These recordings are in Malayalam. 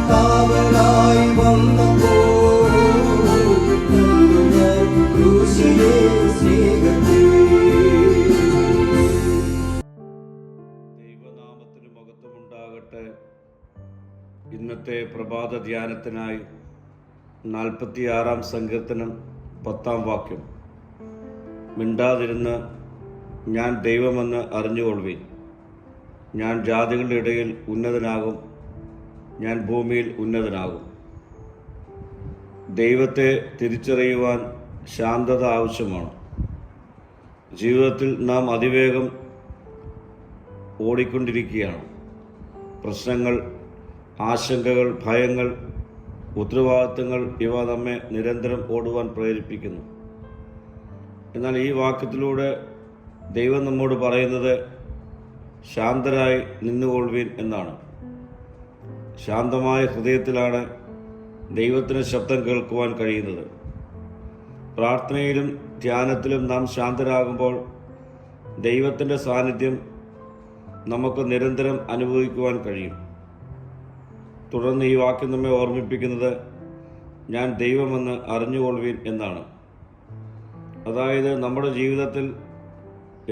കാവലായി വന്നപ്പോൾ ഞാൻ ക്രൂശിലെ സ്നേഹത്തെ. ദൈവനാമത്തിന് മഹത്വമുണ്ടാകട്ടെ. ഇന്നത്തെ പ്രഭാത ധ്യാനത്തിനായി 46-ാം സങ്കീർത്തനം 10-ാം വാക്യം. മിണ്ടാതിരുന്ന് ഞാൻ ദൈവമെന്ന് അറിഞ്ഞുകൊള്ളുവിൻ. ഞാൻ ജാതികളുടെ ഇടയിൽ ഉന്നതനാകും, ഞാൻ ഭൂമിയിൽ ഉന്നതനാകും. ദൈവത്തെ തിരിച്ചറിയുവാൻ ശാന്തത ആവശ്യമാണ്. ജീവിതത്തിൽ നാം അതിവേഗം ഓടിക്കൊണ്ടിരിക്കുകയാണ്. പ്രശ്നങ്ങൾ, ആശങ്കകൾ, ഭയങ്ങൾ, ഉത്തരവാദിത്തങ്ങൾ ഇവ നമ്മെ നിരന്തരം ഓടുവാൻ പ്രേരിപ്പിക്കുന്നു. എന്നാൽ ഈ വാക്യത്തിലൂടെ ദൈവം നമ്മോട് പറയുന്നത് ശാന്തരായി നിന്നുകൊള്ളുവിൻ എന്നാണ്. ശാന്തമായ ഹൃദയത്തിലാണ് ദൈവത്തിന് ശബ്ദം കേൾക്കുവാൻ കഴിയുന്നത്. പ്രാർത്ഥനയിലും ധ്യാനത്തിലും നാം ശാന്തരാകുമ്പോൾ ദൈവത്തിൻ്റെ സാന്നിധ്യം നമുക്ക് നിരന്തരം അനുഭവിക്കുവാൻ കഴിയും. തുടർന്ന് ഈ വാക്യം നമ്മെ ഓർമ്മിപ്പിക്കുന്നത് ഞാൻ ദൈവമെന്ന് അറിഞ്ഞുകൊള്ളുവിൻ എന്നാണ്. അതായത് നമ്മുടെ ജീവിതത്തിൽ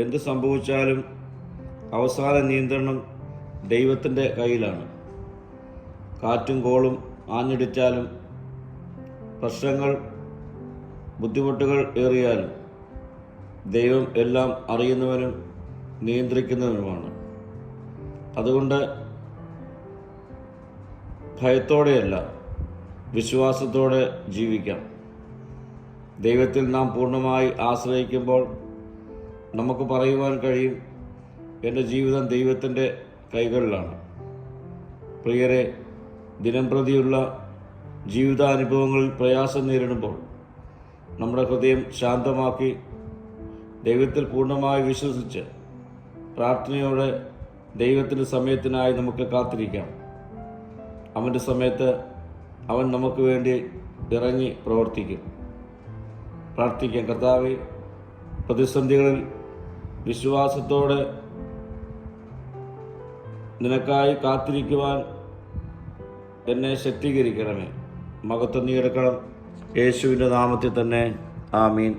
എന്ത് സംഭവിച്ചാലും അവസാന നിയന്ത്രണം ദൈവത്തിൻ്റെ കയ്യിലാണ്. കാറ്റും കോളും ആഞ്ഞടിച്ചാലും, പ്രശ്നങ്ങൾ, ബുദ്ധിമുട്ടുകൾ ഏറിയാലും ദൈവം എല്ലാം അറിയുന്നവനും നിയന്ത്രിക്കുന്നവനുമാണ്. അതുകൊണ്ട് ഭയത്തോടെയല്ല, വിശ്വാസത്തോടെ ജീവിക്കാം. ദൈവത്തിൽ നാം പൂർണ്ണമായി ആശ്രയിക്കുമ്പോൾ നമുക്ക് പറയുവാൻ കഴിയും, എൻ്റെ ജീവിതം ദൈവത്തിൻ്റെ കൈകളിലാണ്. പ്രിയരെ, ദിനംപ്രതിയുള്ള ജീവിതാനുഭവങ്ങളിൽ പ്രയാസം നേരിടുമ്പോൾ നമ്മുടെ ഹൃദയം ശാന്തമാക്കി ദൈവത്തിൽ പൂർണ്ണമായി വിശ്വസിച്ച് പ്രാർത്ഥനയോടെ ദൈവത്തിൻ്റെ സമയത്തിനായി നമുക്ക് കാത്തിരിക്കാം. അവൻ്റെ സമയത്ത് അവൻ നമുക്ക് വേണ്ടി ഇറങ്ങി പ്രവർത്തിക്കും. പ്രാർത്ഥിക്കാം. കർത്താവേ, പ്രതിസന്ധികളിൽ വിശ്വാസത്തോടെ നിനക്കായി കാത്തിരിക്കുവാൻ എന്നെ ശക്തീകരിക്കണമേ. മഹത്വം നീ എടുക്കണം. യേശുവിൻ്റെ നാമത്തിൽ തന്നെ. ആമീൻ.